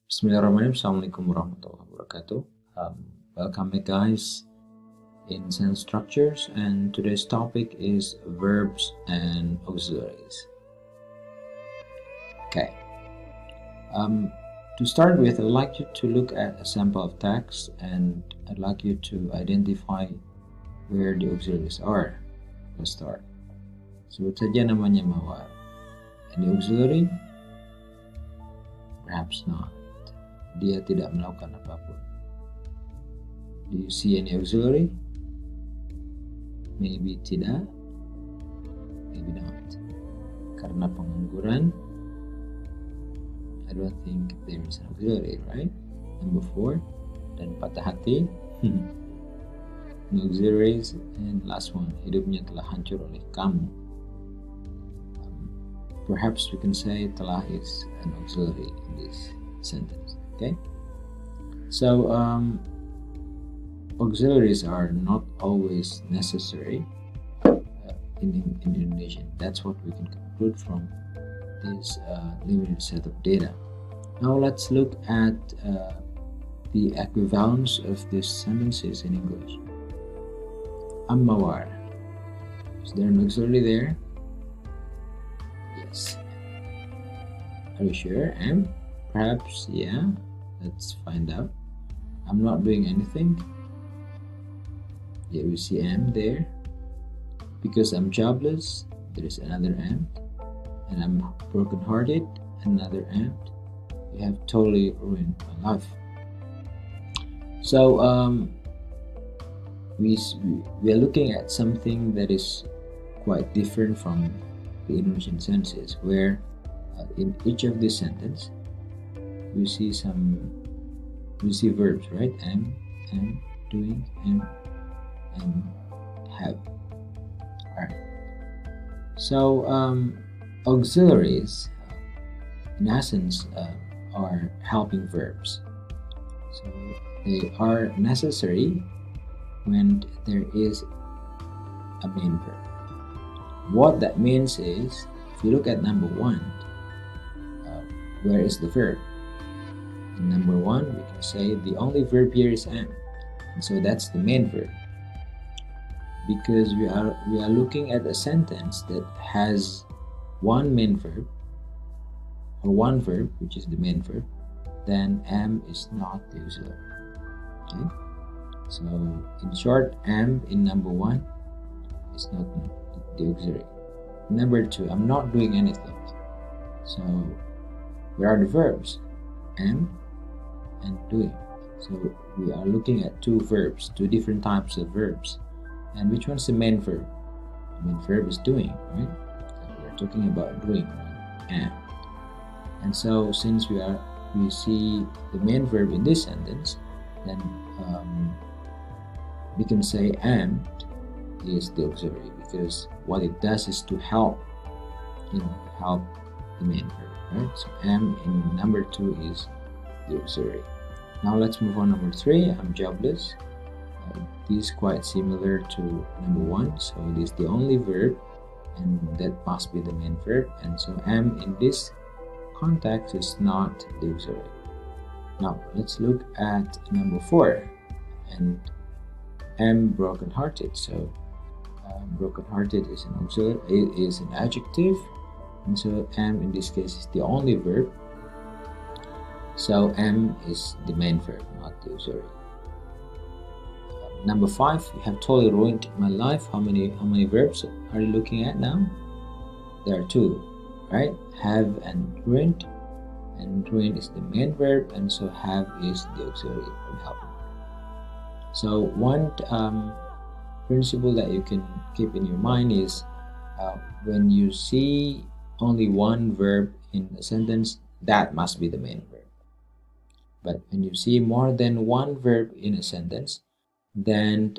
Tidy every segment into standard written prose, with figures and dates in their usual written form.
Bismillahirrahmanirrahim. Assalamualaikum warahmatullahi wabarakatuh. Welcome back, guys, in sentence structures, and today's topic is verbs and auxiliaries. Okay. To start with, I'd like you to look at a sample of text, and I'd like you to identify where the auxiliaries are. Let's start. Sebut saja namanya Mawar. Any auxiliary? Perhaps not. Dia tidak melakukan apapun. Do you see any auxiliary? Maybe tidak, maybe not. Karena pengangguran, I don't think there is an auxiliary, right? Number 4, dan patah hati, no auxiliaries. And last one, hidupnya telah hancur oleh kamu. Perhaps we can say telah is an auxiliary in this sentence. Okay, so auxiliaries are not always necessary in Indonesian. That's what we can conclude from this limited set of data. Now let's look at the equivalence of these sentences in English. I'm Mawar. Is there an auxiliary there? Yes. Are you sure? Am? Perhaps, yeah. Let's find out. I'm not doing anything. Yeah, we see am there. Because I'm jobless, there is another am. And I'm broken-hearted, another am. You have totally ruined my life. So we are looking at something that is quite different from the Indonesian sentences, where in each of these sentences we see verbs, right? Am, doing, am, have. Alright. So auxiliaries, in essence, are helping verbs. So they are necessary when there is a main verb. What that means is, if you look at number 1, where is the verb? In number 1, we can say the only verb here is am, and so that's the main verb. Because we are looking at a sentence that has one main verb, or one verb, which is the main verb, then am is not the auxiliary. Okay? So in short, am in number 1 is not the auxiliary. Number 2, I'm not doing anything. So where are the verbs? Am and doing. So we are looking at two verbs, two different types of verbs. And which one's the main verb? The main verb is doing, right? So we're talking about doing, am. And so since we see the main verb in this sentence, then we can say am is the auxiliary, because what it does is to help, help the main verb, right? So am in number 2 is the auxiliary. Now let's move on. Number 3, I'm jobless. This is quite similar to number 1, so it is the only verb, and that must be the main verb, and so am in this context is not the auxiliary. Now let's look at number 4, and am broken-hearted. So broken-hearted is an auxiliary, it is an adjective, and so am in this case is the only verb. So am is the main verb, not the auxiliary. Number 5, you have totally ruined my life. How many verbs are you looking at now? There are 2, right? Have and ruined is the main verb, and so have is the auxiliary or helping. So one principle that you can keep in your mind is when you see only one verb in a sentence, that must be the main verb. But when you see more than one verb in a sentence, then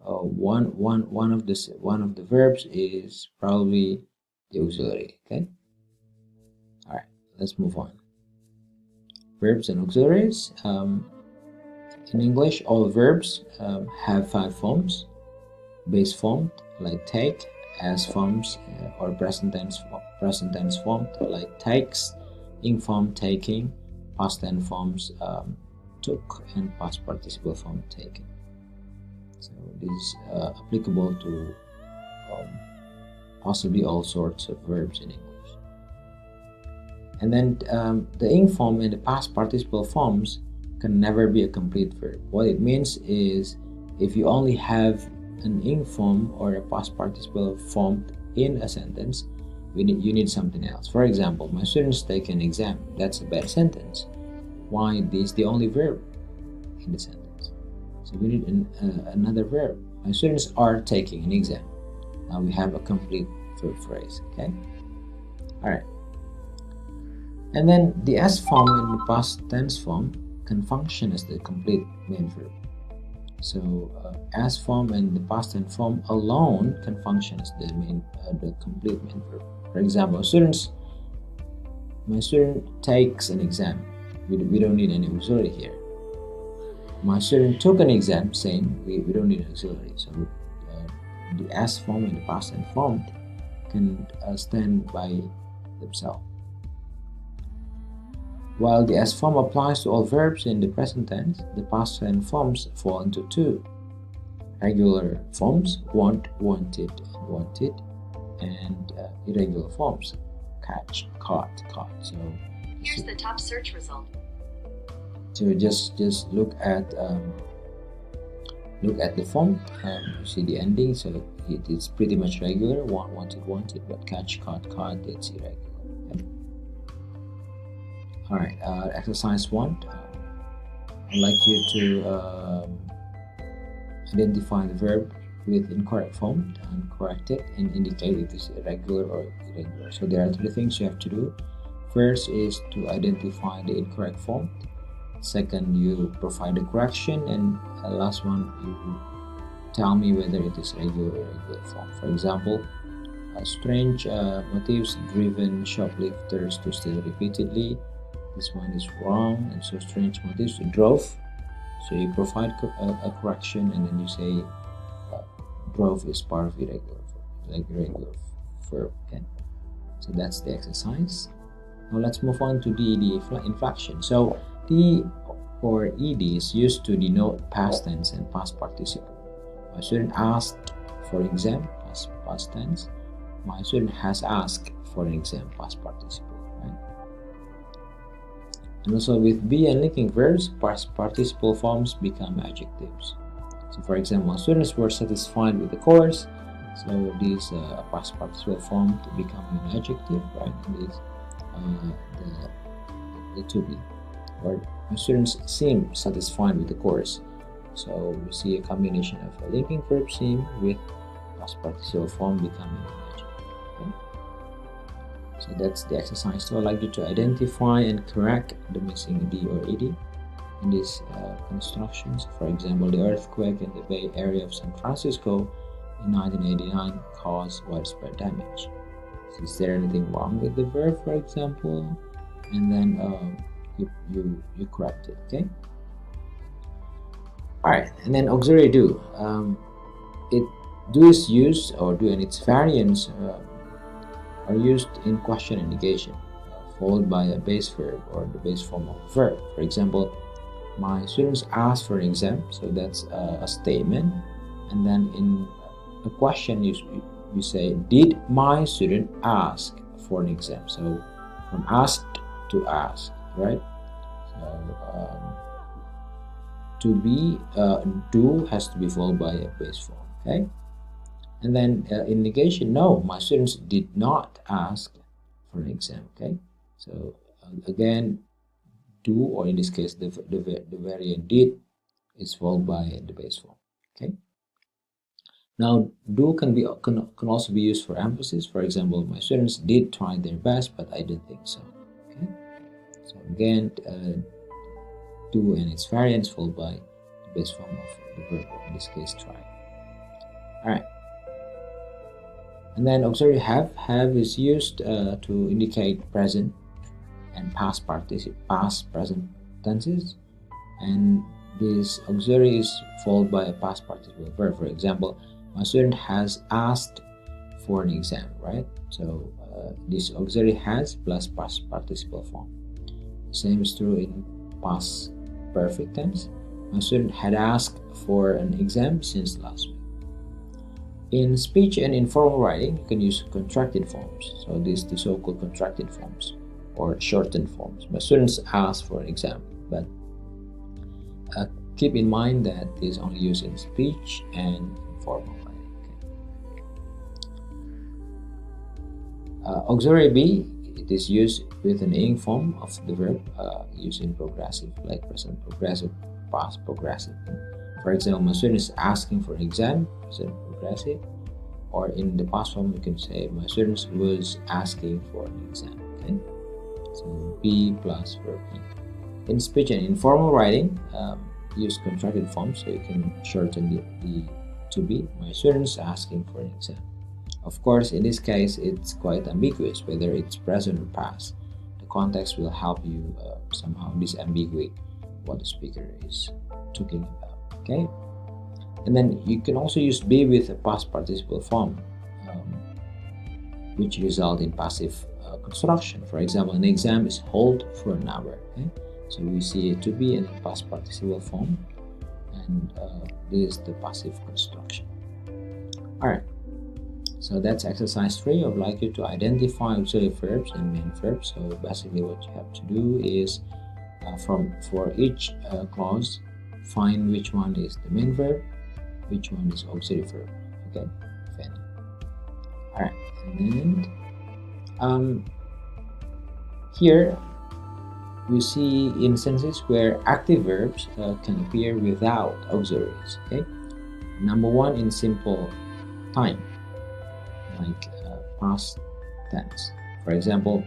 one of the verbs is probably the auxiliary. Okay. All right. Let's move on. Verbs and auxiliaries. In English, all verbs have 5 forms: base form, like take; as forms, or present tense form, like takes; ing form, taking; past tense forms took and past participle form taken. So this is applicable to possibly all sorts of verbs in English. And then the ing form and the past participle forms can never be a complete verb. What it means is, if you only have an ing form or a past participle form in a sentence, you need something else. For example, my students take an exam. That's a bad sentence. Why? This is the only verb in the sentence. So we need another verb. My students are taking an exam. Now we have a complete verb phrase. Okay. All right. And then the S form in the past tense form can function as the complete main verb. So S form and the past tense form alone can function as the complete main verb. For example, my student takes an exam. We don't need any auxiliary here. My student took an exam, same, we don't need an auxiliary. So the S form and the past tense form can stand by themselves. While the S form applies to all verbs in the present tense, the past tense forms fall into two regular forms: want, wanted, and wanted, and irregular forms: catch, caught, caught. So here's the top search result. So just look at the form. You see the ending. So it's pretty much regular: want, wanted, wanted. But catch, caught, caught, it's irregular. Okay. All right. Exercise 1. I'd like you to identify the verb with incorrect form and correct it and indicate if it's irregular or irregular. So there are 3 things you have to do. First is to identify the incorrect form. Second, you provide a correction, and the last one, you tell me whether it is regular or irregular form. For example, strange motives driven shoplifters to steal repeatedly. This one is wrong, and so strange motives drove. So you provide a correction, and then you say drove is part of irregular verb. Okay. So that's the exercise. Now let's move on to DED inflection. So D or ED is used to denote past tense and past participle. My student asked for an exam, past tense. My student has asked for an exam, past participle. Right? And also with be and linking verbs, past participle forms become adjectives. So for example, students were satisfied with the course. So this past participle form to become an adjective, right? And this the to be. Or my students seem satisfied with the course. So we see a combination of a linking verb seem with past participle form becoming an adjective. Okay? So that's the exercise. So I'd like you to identify and correct the missing D or ED in these constructions. For example, the earthquake in the Bay Area of San Francisco in 1989 caused widespread damage. So is there anything wrong with the verb, for example? And then you correct it. Okay. All right, and then auxiliary do. Do is used, or do and its variants are used in question and negation, followed by a base verb or the base form of a verb. For example, my students asked for an exam, so that's a statement, and then in a question you say, did my student ask for an exam? So from asked to ask, right? So to be do has to be followed by a base form. Okay. And then in negation, no, my students did not ask for an exam. Okay. So again, do, or in this case the variant did, is followed by the base form. Okay. Now do can also be used for emphasis. For example, my students did try their best, but I didn't think so. Okay. So again, do and its variants followed by the base form of the verb, in this case try. Alright. And then auxiliary have is used to indicate present and past present tenses, and this auxiliary is followed by a past participle verb. For example, my student has asked for an exam, right? So this auxiliary has plus past participle form. Same is true in past perfect tense. My student had asked for an exam since last week. In speech and informal writing, you can use contracted forms. So these the so-called contracted forms or shortened forms. My students asked for an exam, but keep in mind that this is only used in speech and informal writing. Auxiliary be, it is used with an ing form of the verb used in progressive, like present progressive, past progressive. For example, my student is asking for an exam, present progressive, or in the past form, you can say my student was asking for an exam. Okay, so be plus verb ing. In speech and informal writing, use contracted forms, so you can shorten the to be. My students asking for an exam. Of course, in this case, it's quite ambiguous whether it's present or past. The context will help you somehow disambiguate what the speaker is talking about. Okay, and then you can also use be with a past participle form, which result in passive construction. For example, an exam is held for an hour. Okay, so we see it to be in a past participle form, and this is the passive construction. All right. So that's exercise 3. I would like you to identify auxiliary verbs and main verbs. So basically what you have to do is for each clause, find which one is the main verb, which one is auxiliary verb. Okay, if any. Alright, and then here we see instances where active verbs can appear without auxiliaries. Okay, number 1 in simple time, like past tense. For example,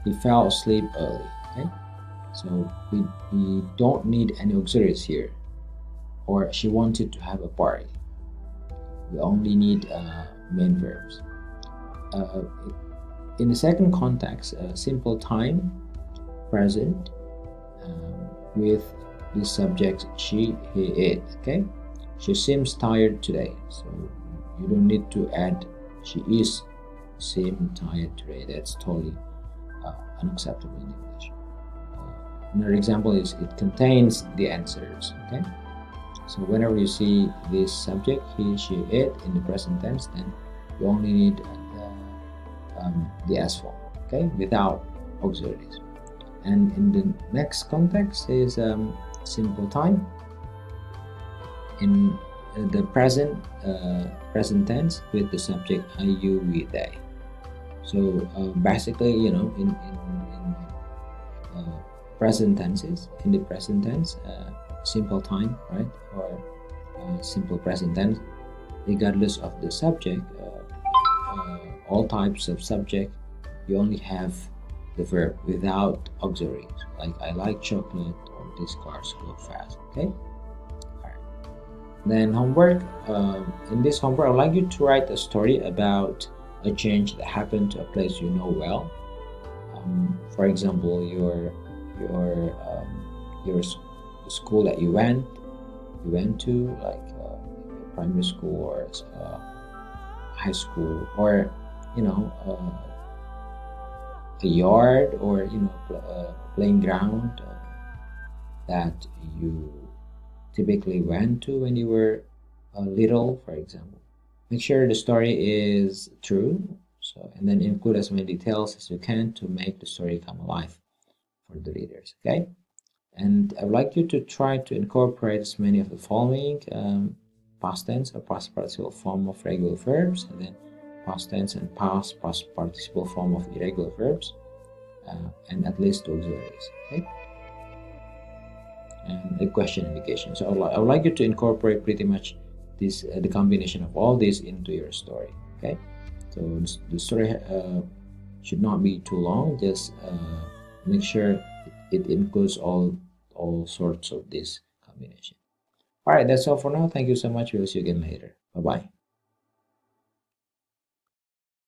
he fell asleep early. Okay, so we don't need any auxiliaries here. Or she wanted to have a party. We only need main verbs. In the second context, simple time, present, with the subject she, he, it. Okay, she seems tired today, so you don't need to add she is seem tired today. That's totally unacceptable in English. Another example is it contains the answers. Okay, so whenever you see this subject he, she, it in the present tense, then you only need the S form. Okay, without auxiliaries. And in the next context is simple time. In the present tense with the subject I, you, we, they. So basically, you know, in present tenses, in the present tense, simple time, right, or simple present tense, regardless of the subject, all types of subject, you only have the verb without auxiliaries, like I like chocolate or these cars go fast. Okay. Then homework. In this homework, I'd like you to write a story about a change that happened to a place you know well. For example, your school that you went to, like primary school or high school, or you know a yard, or you know playing ground that you typically went to when you were little, for example. Make sure the story is true, so and then include as many details as you can to make the story come alive for the readers. Okay, and I would like you to try to incorporate as many of the following: past tense or past participle form of regular verbs, and then past tense and past participle form of irregular verbs, and at least 2 auxiliaries. Okay, and a question indication. So I would like you to incorporate pretty much this the combination of all this into your story. Okay, so the story should not be too long. Just make sure it includes all sorts of this combination. All right, that's all for now. Thank you so much. We'll see you again later. Bye bye.